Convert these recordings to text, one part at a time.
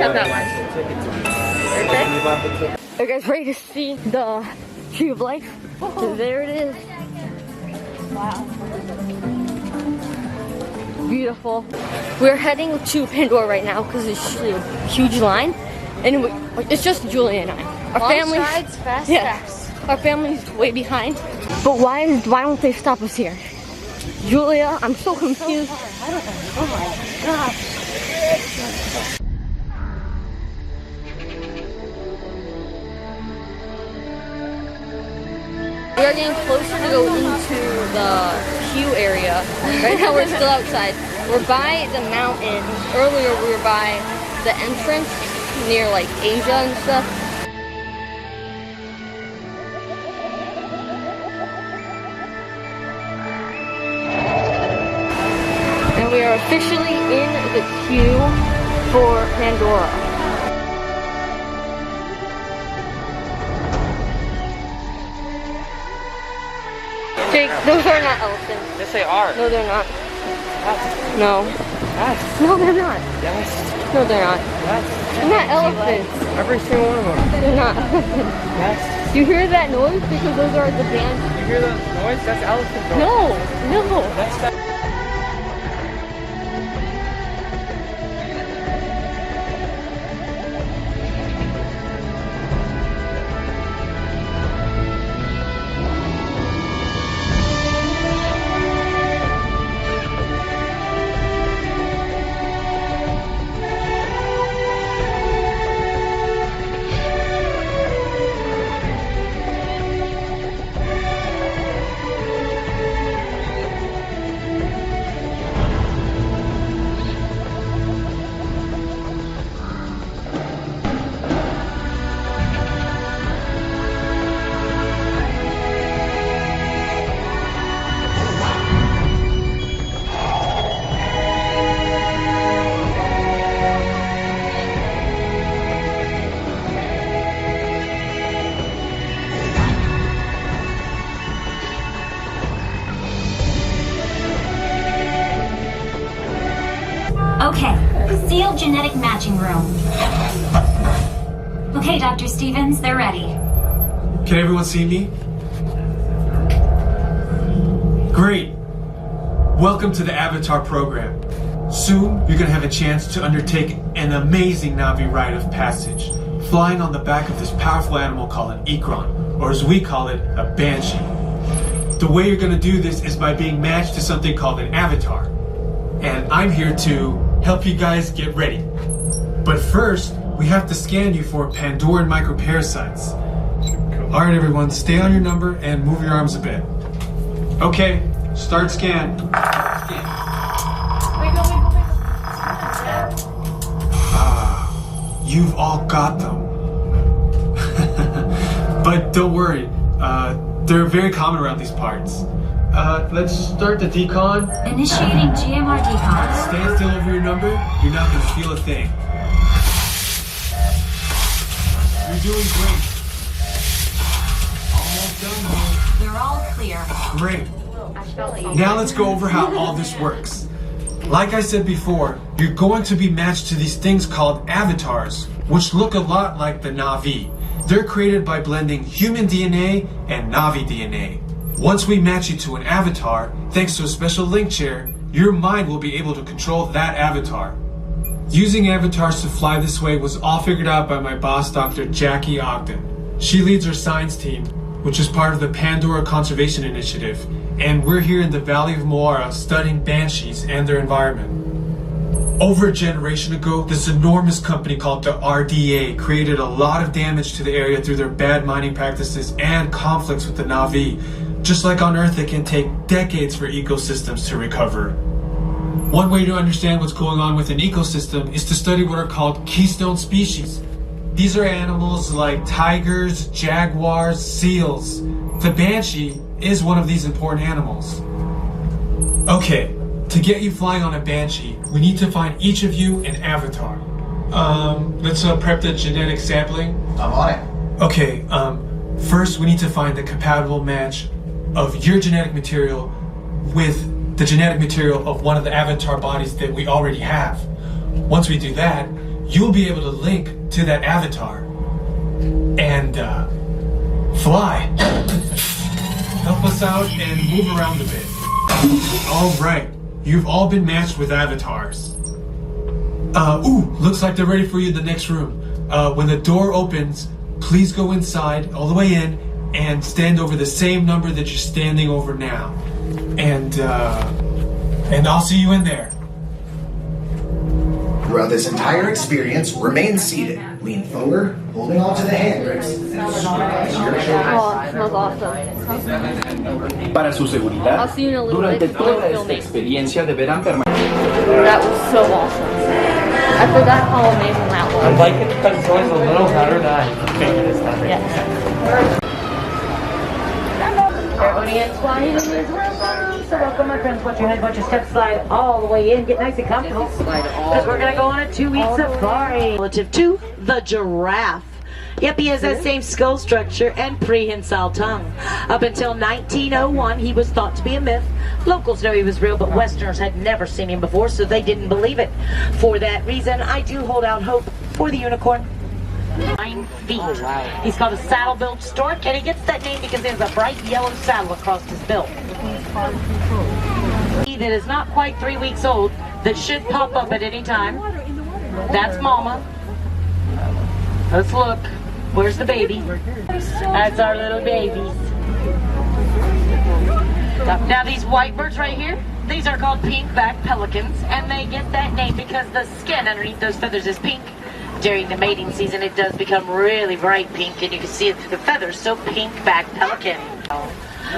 tap that one. Right there. Are you guys ready to see the Tree of Life? There it is. Wow. Beautiful. We're heading to Pandora right now because it's a huge line. And it's just Julia and I. Our family. Fast. Our family's way behind. But why don't they stop us here? Julia, I'm so confused. I don't know. Oh my gosh. We are getting closer to go into the queue area. Right now we're still outside. We're by the mountain. Earlier we were by the entrance near like Asia and stuff. And we are officially in the queue for Pandora. Jake, those are not elephants. Yes, they are. No, they're not. Yes. No. Yes. No, they're not. Yes. No, they're not. Yes. They're not elephants. Every single one of them. They're not. Yes. Do you hear that noise? Because those are the bands. You hear the noise? That's elephant noise. No. That's that. Okay, sealed genetic matching room. Okay, Dr. Stevens, they're ready. Can everyone see me? Great. Welcome to the Avatar program. Soon, you're going to have a chance to undertake an amazing Na'vi rite of passage, flying on the back of this powerful animal called an Ikron, or as we call it, a Banshee. The way you're going to do this is by being matched to something called an avatar. And I'm here to help you guys get ready. But first, we have to scan you for Pandoran microparasites. Alright everyone, stay on your number and move your arms a bit. Okay, start scan. You've all got them. But don't worry, they're very common around these parts. Let's start the decon. Initiating GMR decon. Stand still over your number. You're not going to feel a thing. You're doing great. Almost done, though. They're all clear. Great. Now let's go over how all this works. Like I said before, you're going to be matched to these things called avatars, which look a lot like the Na'vi. They're created by blending human DNA and Na'vi DNA. Once we match you to an avatar, thanks to a special link chair, your mind will be able to control that avatar. Using avatars to fly this way was all figured out by my boss, Dr. Jackie Ogden. She leads our science team, which is part of the Pandora Conservation Initiative, and we're here in the Valley of Moara studying banshees and their environment. Over a generation ago, this enormous company called the RDA created a lot of damage to the area through their bad mining practices and conflicts with the Na'vi. Just like on Earth, it can take decades for ecosystems to recover. One way to understand what's going on with an ecosystem is to study what are called keystone species. These are animals like tigers, jaguars, seals. The banshee is one of these important animals. Okay, to get you flying on a banshee, we need to find each of you an avatar. Let's prep the genetic sampling. I'm on it. Okay, first we need to find the compatible match of your genetic material with the genetic material of one of the avatar bodies that we already have. Once we do that, you'll be able to link to that avatar and fly. Help us out and move around a bit. All right, you've all been matched with avatars. Looks like they're ready for you in the next room. When the door opens, please go inside, all the way in, and stand over the same number that you're standing over now. And I'll see you in there. Throughout this entire experience, remain seated. Lean forward, holding on to the hand grips. Oh, it smells awesome. Para su seguridad, I'll see you in a little durante bit. toda esta Filming. experiencia deberán permanecer. That was so awesome. I forgot how amazing that I was. like it because it's always a little better than I think it is. Yes. Audience, so welcome my friends. Watch your head, watch your steps, slide all the way in, get nice and comfortable. Because we're going to go on a 2-week safari. Relative to the giraffe. Yep, he has that same skull structure and prehensile tongue. Up until 1901, he was thought to be a myth. Locals know he was real, but Westerners had never seen him before, so they didn't believe it. For that reason, I do hold out hope for the unicorn. 9 feet. He's called a saddle-billed stork, and he gets that name because he has a bright yellow saddle across his bill. That is not quite 3 weeks old, that should pop up at any time. That's Mama. Let's look. Where's the baby? That's our little babies. Now these white birds right here, these are called pink-backed pelicans, and they get that name because the skin underneath those feathers is pink. During the mating season, it does become really bright pink, and you can see it through the feathers, so pink-backed pelican.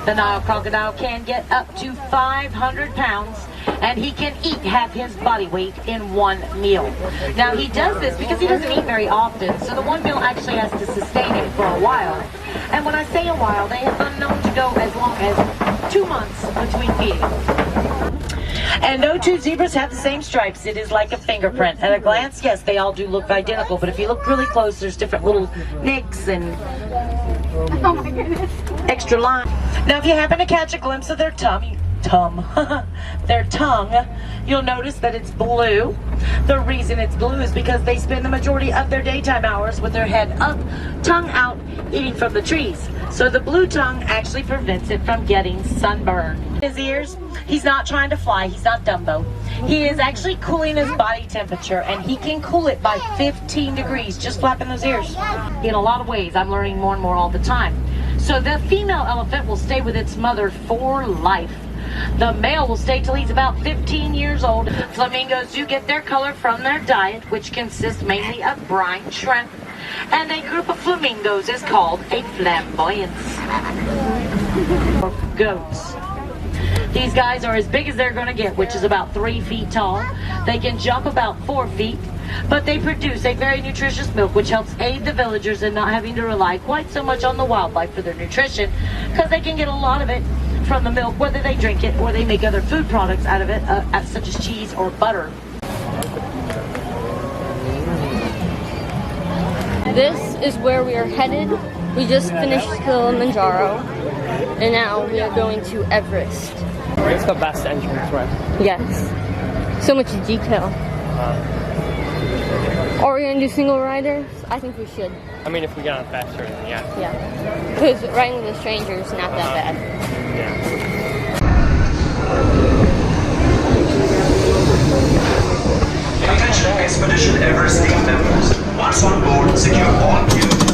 The Nile crocodile can get up to 500 pounds, and he can eat half his body weight in one meal. Now, he does this because he doesn't eat very often, so the one meal actually has to sustain him for a while. And when I say a while, they have been known to go as long as 2 months between feeding. And no two zebras have the same stripes. It is like a fingerprint. At a glance, yes, they all do look identical, but if you look really close, there's different little nicks and extra line. Now, if you happen to catch a glimpse of their their tongue, you'll notice that it's blue. The reason it's blue is because they spend the majority of their daytime hours with their head up, tongue out, eating from the trees. So the blue tongue actually prevents it from getting sunburned. His ears, he's not trying to fly, he's not Dumbo. He is actually cooling his body temperature, and he can cool it by 15 degrees, just flapping those ears. In a lot of ways, I'm learning more and more all the time. So the female elephant will stay with its mother for life. The male will stay till he's about 15 years old. Flamingos do get their color from their diet, which consists mainly of brine shrimp. And a group of flamingos is called a flamboyance. Goats. These guys are as big as they're going to get, which is about 3 feet tall. They can jump about 4 feet, but they produce a very nutritious milk, which helps aid the villagers in not having to rely quite so much on the wildlife for their nutrition, because they can get a lot of it from the milk, whether they drink it or they make other food products out of it, such as cheese or butter. This is where we are headed. We just finished Kilimanjaro, and now we are going to Everest. It's the best entrance way. Yes. So much detail. Are we gonna do single riders? I think we should. I mean, if we get on faster, then yeah. Yeah. Because riding with a stranger is not that bad. Yeah. Attention Expedition Everest team members. Once on board, secure all gear.